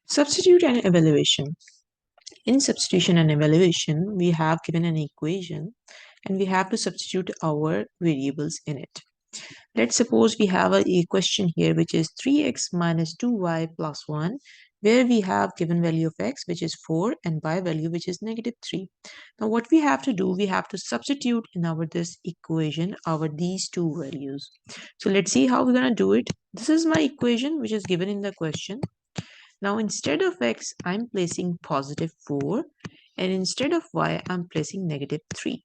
Substitute and evaluation. In substitution and evaluation, we have given an equation and we have to substitute our variables in it. Let's suppose we have a question here which is 3x minus 2y plus 1, where we have given value of x which is 4 and y value which is negative 3. Now what we have to do, we have to substitute in our this equation these two values. So let's see how we're going to do it. This is my equation which is given in the question. Now instead of x, I'm placing positive 4 and instead of y, I'm placing negative 3.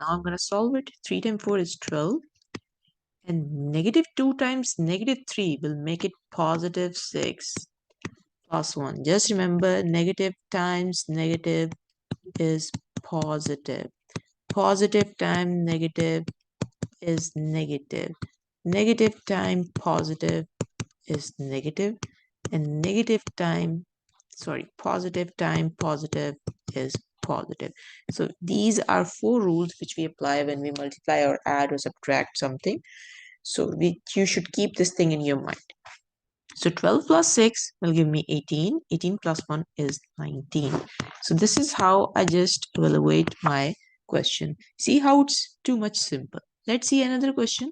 Now I'm going to solve it. 3 times 4 is 12 and negative 2 times negative 3 will make it positive 6 plus 1. Just remember, negative times negative is positive. Positive times negative is negative. Negative times positive is negative, and positive time positive is positive. So these are 4 rules which we apply when we multiply or add or subtract something. So you should keep this thing in your mind. So 12 plus 6 will give me 18. 18 plus 1 is 19. So this is how I just evaluate my question. See how it's too much simple. Let's see another question.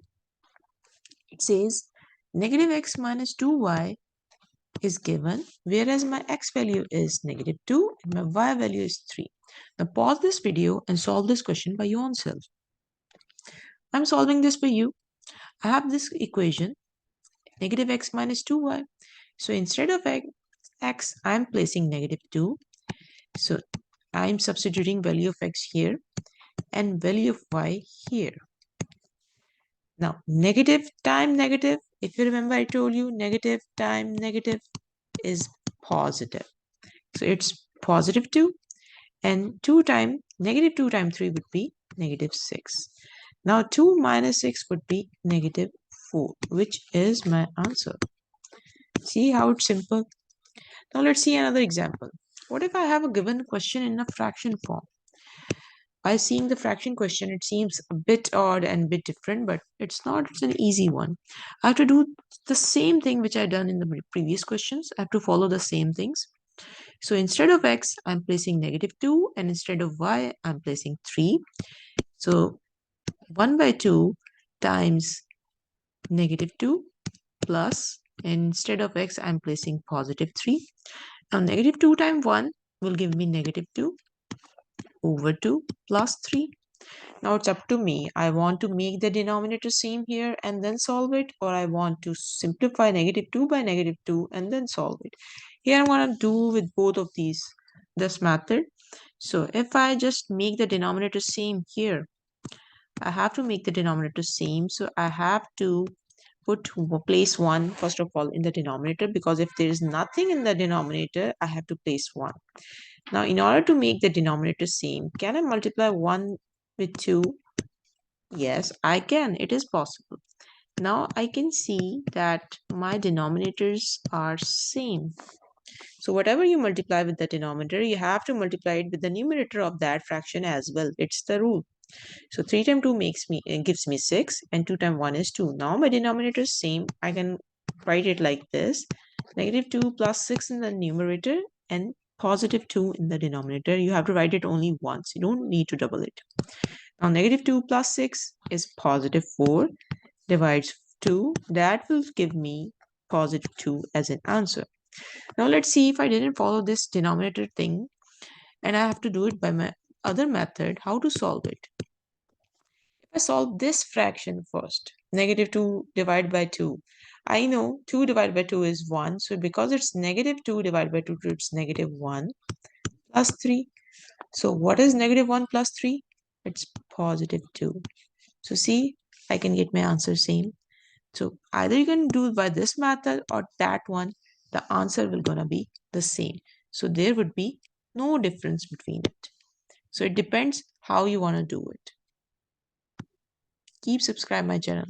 It says negative x minus 2y is given, whereas my x value is negative 2 and my y value is 3. Now pause this video and solve this question by your own self. I'm solving this for you. I have this equation, negative x minus 2y. So instead of x, I'm placing negative 2. So I'm substituting value of x here and value of y here. Now negative time negative, if you remember I told you negative time negative is positive. So it's positive 2 and 2 times negative 2 times 3 would be negative 6. Now 2 minus 6 would be negative 4, which is my answer. See how it's simple? Now let's see another example. What if I have a given question in a fraction form? By seeing the fraction question, it seems a bit odd and a bit different, but it's not. It's an easy one. I have to do the same thing which I done in the previous questions. I have to follow the same things. So instead of x, I'm placing negative 2 and instead of y, I'm placing 3. So 1 by 2 times negative 2 plus, and instead of x, I'm placing positive 3. Now negative 2 times 1 will give me negative 2 over 2 plus 3. Now it's up to me. I want to make the denominator same here and then solve it, or I want to simplify negative 2 by negative 2 and then solve it. Here I'm going to do with both of this method. So if I just make the denominator same here, I have to make the denominator same. So I have to place 1 first of all in the denominator, because if there is nothing in the denominator, I have to place 1. Now in order to make the denominator same, can I multiply 1 with 2? Yes, I can. It is possible. Now I can see that my denominators are same. So whatever you multiply with the denominator, you have to multiply it with the numerator of that fraction as well. It's the rule. So 3 times 2 gives me 6 and 2 times 1 is 2. Now my denominator is same. I can write it like this. Negative 2 plus 6 in the numerator and positive 2 in the denominator. You have to write it only once. You don't need to double it. Now negative 2 plus 6 is positive 4 divides 2. That will give me positive 2 as an answer. Now let's see if I didn't follow this denominator thing and I have to do it by my other method, how to solve it. If I solve this fraction first, negative 2 divided by 2, I know 2 divided by 2 is 1. So because it's negative 2 divided by 2, it's negative 1 plus 3. So what is negative 1 plus 3? It's positive 2. So see, I can get my answer same. So either you can do it by this method or that one, the answer will gonna be the same. So there would be no difference between it. So it depends how you want to do it. Keep subscribe my channel.